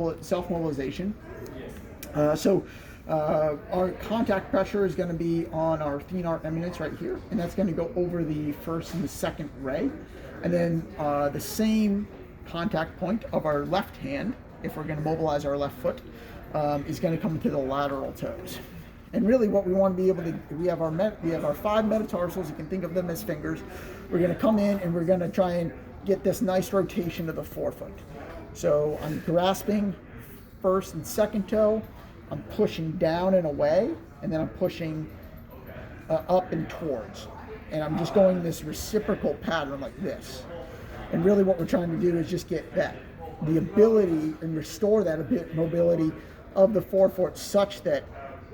self-mobilization. Our contact pressure is going to be on our thenar eminence right here, and that's going to go over the first and the second ray. And then the same contact point of our left hand, if we're going to mobilize our left foot, is going to come to the lateral toes. And really what we want to be able to, we have our 5 metatarsals, you can think of them as fingers. We're going to come in and we're going to try and get this nice rotation of the forefoot. So I'm grasping first and second toe, I'm pushing down and away, and then I'm pushing up and towards. And I'm just going this reciprocal pattern like this. And really what we're trying to do is just get the ability and restore that mobility of the forefoot such that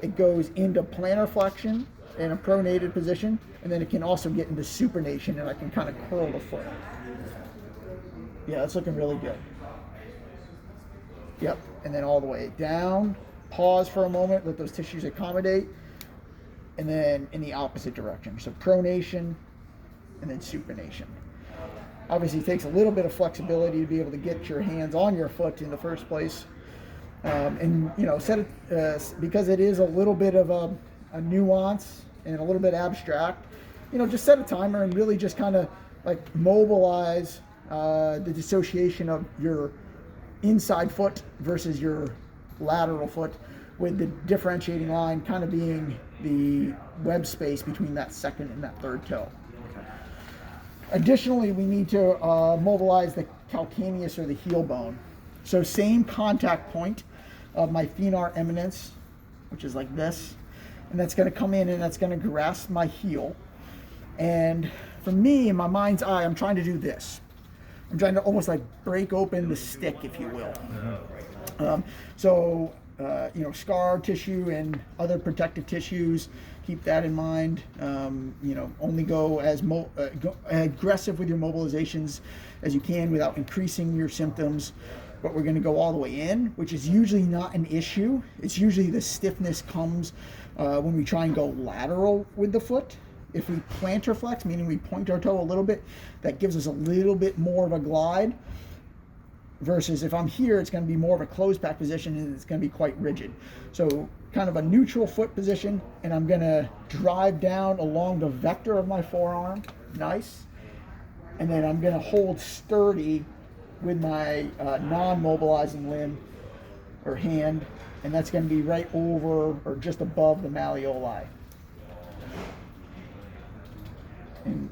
it goes into plantar flexion in a pronated position, and then it can also get into supination, and I can kind of curl the foot. Yeah, that's looking really good. Yep, and then all the way down, pause for a moment, let those tissues accommodate, and then in the opposite direction. So pronation and then supination. Obviously it takes a little bit of flexibility to be able to get your hands on your foot in the first place. And you know, because it is a little bit of a nuance and a little bit abstract, you know, just set a timer and really just kind of like mobilize the dissociation of your inside foot versus your lateral foot, with the differentiating line kind of being the web space between that second and that third toe. Additionally, we need to mobilize the calcaneus or the heel bone. So same contact point of my thenar eminence, which is like this, and that's going to come in and that's going to grasp my heel. And for me, in my mind's eye, I'm trying to do this. I'm trying to almost like break open the stick, if you will. You know, scar tissue and other protective tissues, keep that in mind. You know, only go as aggressive with your mobilizations as you can without increasing your symptoms. But we're going to go all the way in, which is usually not an issue. It's usually the stiffness comes when we try and go lateral with the foot. If we plantar flex, meaning we point our toe a little bit, that gives us a little bit more of a glide. Versus if I'm here, it's going to be more of a closed back position and it's going to be quite rigid. So kind of a neutral foot position, and I'm going to drive down along the vector of my forearm. Nice. And then I'm going to hold sturdy with my non-mobilizing limb or hand, and that's going to be right over or just above the malleoli. And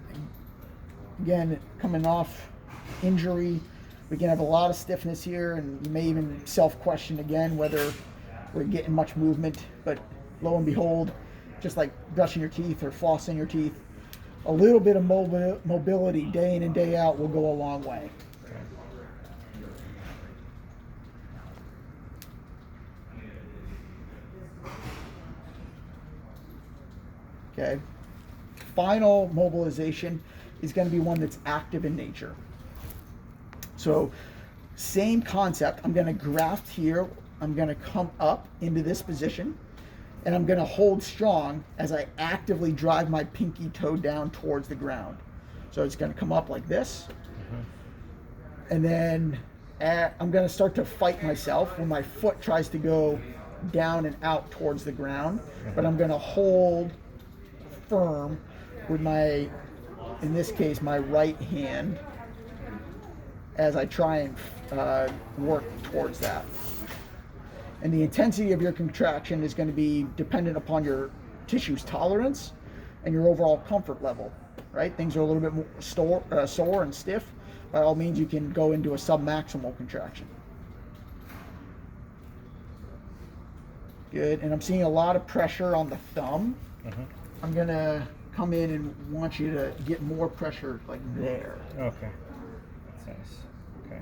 again, coming off injury, we can have a lot of stiffness here, and you may even self-question again whether we're getting much movement. But lo and behold, just like brushing your teeth or flossing your teeth, a little bit of mobility day in and day out will go a long way. Okay. Final mobilization is going to be one that's active in nature. So same concept, I'm going to graft here, I'm going to come up into this position, and I'm going to hold strong as I actively drive my pinky toe down towards the ground. So it's going to come up like this, and then I'm going to start to fight myself when my foot tries to go down and out towards the ground, but I'm going to hold firm with my, in this case, my right hand as I try and work towards that. And the intensity of your contraction is going to be dependent upon your tissue's tolerance and your overall comfort level, right? Things are a little bit more sore and stiff. By all means, you can go into a submaximal contraction. Good, and I'm seeing a lot of pressure on the thumb. I'm gonna come in and want you to get more pressure like there. Okay, that's nice. Okay.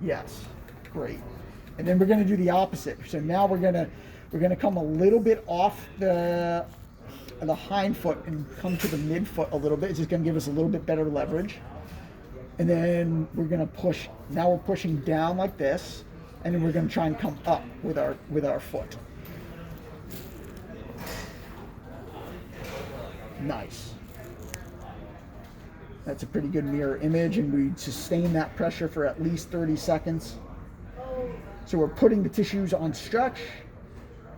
Yes, great. And then we're gonna do the opposite. So now we're gonna come a little bit off the hind foot and come to the mid foot a little bit. It's just gonna give us a little bit better leverage. And then we're gonna push. Now we're pushing down like this, and then we're gonna try and come up with our foot. Nice. That's a pretty good mirror image, and we sustain that pressure for at least 30 seconds. So we're putting the tissues on stretch,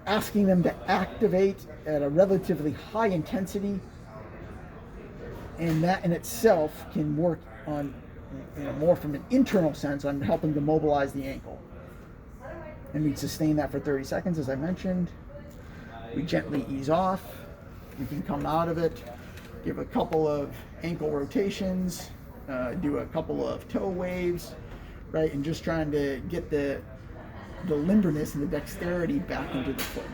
asking them to activate at a relatively high intensity, and that in itself can work on, more from an internal sense on helping to mobilize the ankle. And we sustain that for 30 seconds, as I mentioned. We gently ease off. We can come out of it, give a couple of ankle rotations, do a couple of toe waves, right? And just trying to get the limberness and the dexterity back into the foot.